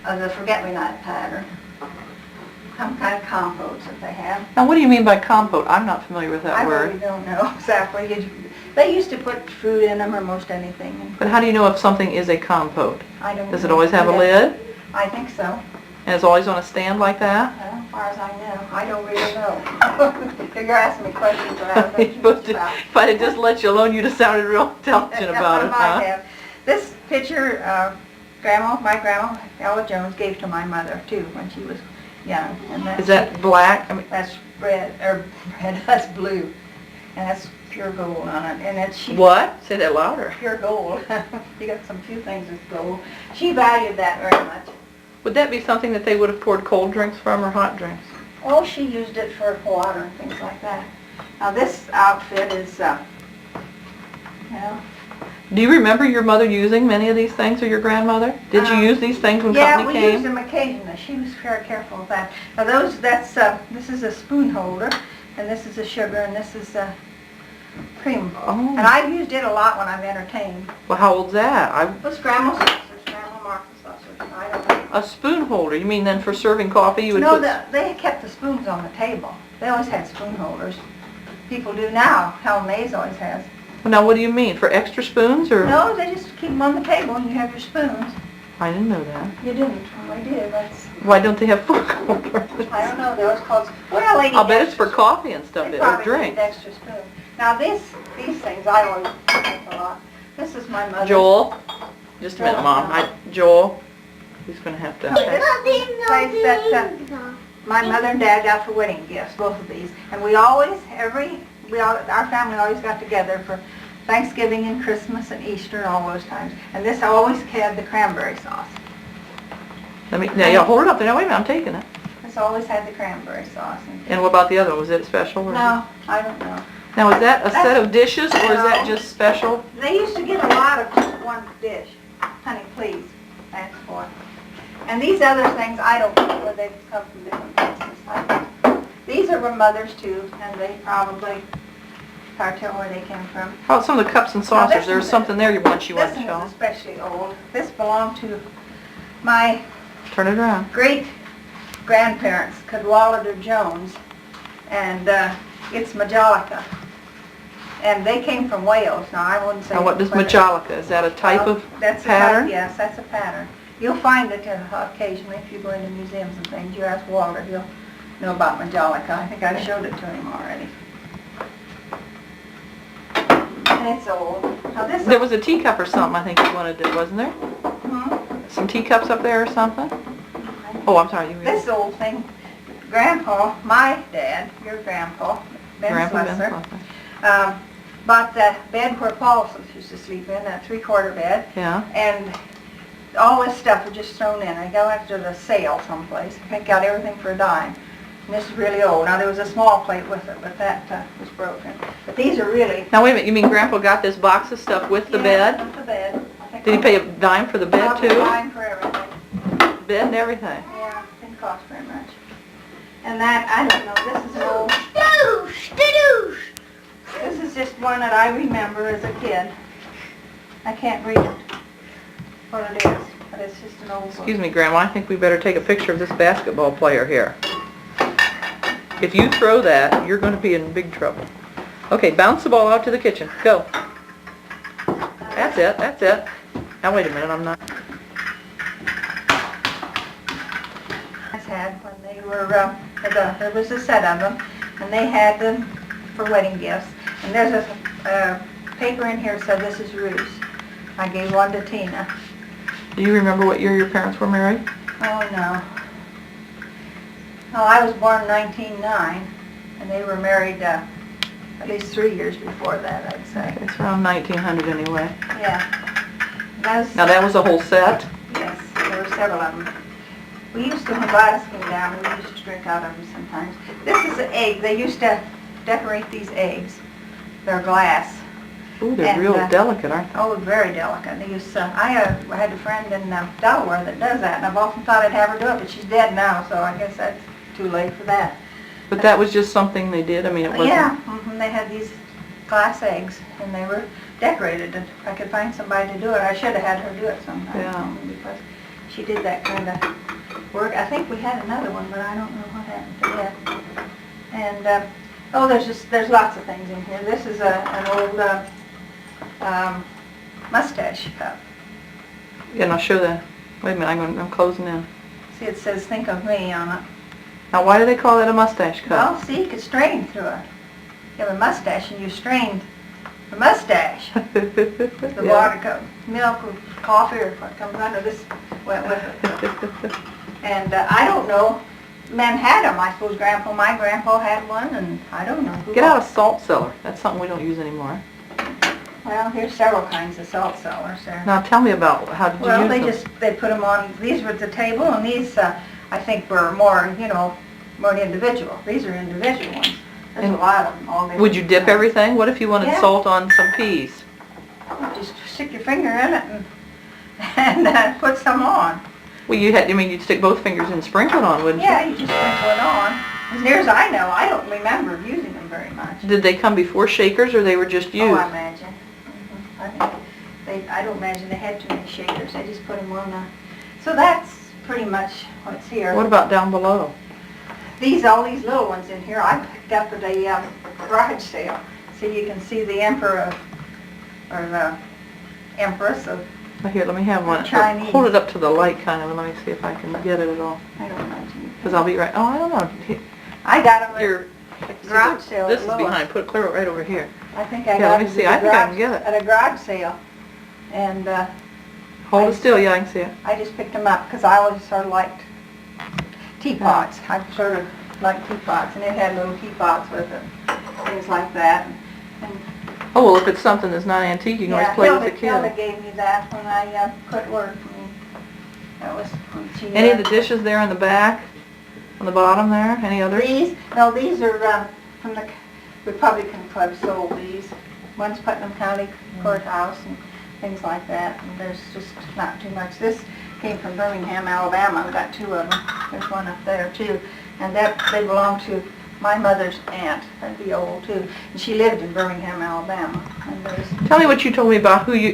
of the forget-me-not pattern. Some kind of compotes that they have. Now, what do you mean by compote? I'm not familiar with that I word. really don't know exactly. They used to put fruit in them or most anything. But how do you know if something is a compote? I don't know. Does it always have a lid? I think so. And it's always on a stand like that? Well, as far as I know. I don't really know. You're asking me questions that I don't know much about. If I had just let you alone, you'd have sounded real intelligent about it, I huh? might have. This picture, my grandma, Ella Jones, gave to my mother, too, when she was young. And Is that black? I mean, that's red, that's blue. And that's pure gold on it. And it's what? Say that louder. Pure gold. You got some few things with gold. She valued that very much. Would that be something that they would have poured cold drinks from or hot drinks? Oh, she used it for water and things like that. Now this outfit is, Do you remember your mother using many of these things, or your grandmother? Did you use these things when company came? Yeah, we used them occasionally. She was very careful of that. Now this is a spoon holder, and this is a sugar, and this is a cream bowl. Oh. And I've used it a lot when I've entertained. Well, how old's that? It was Grandma's saucers, Grandma Martha's saucers. I don't know. A spoon holder. You mean then for serving coffee you would No, put... they kept the spoons on the table. They always had spoon holders. People do now. Helen Mays always has. Now, what do you mean? For extra spoons, or...? No, they just keep them on the table and you have your spoons. I didn't know that. You didn't. Well, they did. That's... Why don't they have food holders? I don't know. Those called... Well, they need I'll bet it's for extra- coffee and stuff, They or probably drinks. need extra spoon. Now these things I always like a lot. This is my mother. Joel? Just a minute, Mom. Joel? He's going to have to... Place that my mother and dad got for wedding gifts, both of these. And we always, our family always got together for Thanksgiving and Christmas and Easter and all those times. And this always had the cranberry sauce. Yeah, hold it up there. Now, wait a minute, I'm taking it. This always had the cranberry sauce. And what about the other one? Was it special? Or No, I don't know. Now, is that a set of dishes, or is that just special? They used to get a lot of just one dish. Honey, please. That's for it. And these other things, I don't know where they come from different places. These are from Mother's too, and they probably can't tell where they came from. How about some of the cups and saucers? There's something there you wanted to This show. one is especially old. This belonged to my Turn it around. great-grandparents, Cadwallader Jones, and it's Majolica. And they came from Wales. Now, I wouldn't say... Now, what does Majolica? Is that a type of that's pattern? Yes, that's a pattern. You'll find it occasionally if you go into museums and things. You ask Walter, he'll know about Majolica. I think I showed it to him already. And it's old. Now, There was a teacup or something I think you wanted to, wasn't there? Some teacups up there or something? Oh, I'm sorry. This old thing, Grandpa, my dad, your grandpa, Ben Slesser, bought the bed where Paul used to sleep in, that 3/4 bed. Yeah. And all this stuff was just thrown in. I go after the sale someplace. I got everything for a dime. And this is really old. Now, there was a small plate with it, but that was broken. But these are really... Now, wait a minute. You mean Grandpa got this box of stuff with the bed? With the bed. Did he pay a dime for the bed, too? A dime for everything. Bed and everything? Yeah, didn't cost very much. And that, I don't know, this is an old... This is just one that I remember as a kid. I can't read it, what it is, but it's just an old book. Excuse me, Grandma. I think we better take a picture of this basketball player here. If you throw that, you're going to be in big trouble. Okay, bounce the ball out to the kitchen. Go. That's it. That's it. Now, wait a minute. I'm not... Had when they were, there was a set of them, and they had them for wedding gifts. And there's a paper in here that said this is Ruth's. I gave one to Tina. Do you remember what year your parents were married? Oh, no. Well, I was born in 1909, and they were married at least 3 years before that, I'd say. It's around 1900 anyway. Yeah. Now, that was a whole set? Yes, there were several of them. We used to, when Gladys came down, we used to drink out of them sometimes. This is an egg. They used to decorate these eggs. They're glass. Ooh, they're real delicate, aren't they? Oh, very delicate. They used I had a friend in Delaware that does that, and I've often thought I'd have her do it, but she's dead now, so I guess that's too late for that. But that was just something they did? I mean, it wasn't... Yeah, they had these glass eggs, and they were decorated. And if I could find somebody to do it, I should have had her do it sometime. Yeah. Because she did that kind of work. I think we had another one, but I don't know what happened to that. And, oh, there's lots of things in here. This is an old mustache cup. Yeah, and I'll show that. Wait a minute, I'm closing in. See, it says, "Think of me" on it. Now, why do they call that a mustache cup? Well, see, you could strain through it. You have a mustache and you strained the mustache. The Yeah. water cup, milk or coffee or what comes under this went with it. And I don't know, men had them. I suppose my grandpa had one, and I don't know who. Get out a salt cellar. That's something we don't use anymore. Well, here's several kinds of salt cellars there. Now, tell me about how did you Well, use them? they put them on, these were at the table, and these, I think were more, more individual. These are individual ones. There's a lot of them, all different Would you dip kinds. everything? What if you wanted Yeah. salt on some peas? You just stick your finger in it and put some on. Well, you'd stick both fingers and sprinkle it on, wouldn't you? Yeah, you just sprinkle it on. As near as I know, I don't remember using them very much. Did they come before shakers, or they were just used? Oh, I imagine. I don't imagine they had too many shakers. They just put them on the... So that's pretty much what's here. What about down below? All these little ones in here, I picked up at a garage sale. So you can see the emperor or the empress of... Here, let me have one. Chinese. Hold it up to the light, kind of, and let me see if I can get it at all. I don't imagine. Because I'll be right... Oh, I don't know. I got them Your at garage sale. This at is Lowe's. behind. Put it clear right over here. I think I Yeah, got let me them see. at I a think I garage- can get it. At a garage sale. And Hold it still. Yeah, I can see it. I just picked them up because I always sort of liked teapots. I sort of liked teapots, and it had little teapots with it, things like that. And Oh, well, if it's something that's not antique, you can always play with the Hilda kid. gave me that when I quit work. And that was when she... Any of the dishes there in the back? On the bottom there? Any others? These are from the Republican Club sold these. One's Putnam County Courthouse and things like that. And there's just not too much. This came from Birmingham, Alabama. I've got two of them. There's one up there too. And they belong to my mother's aunt. That'd be old too. And she lived in Birmingham, Alabama. And there's Tell me what you told me about who you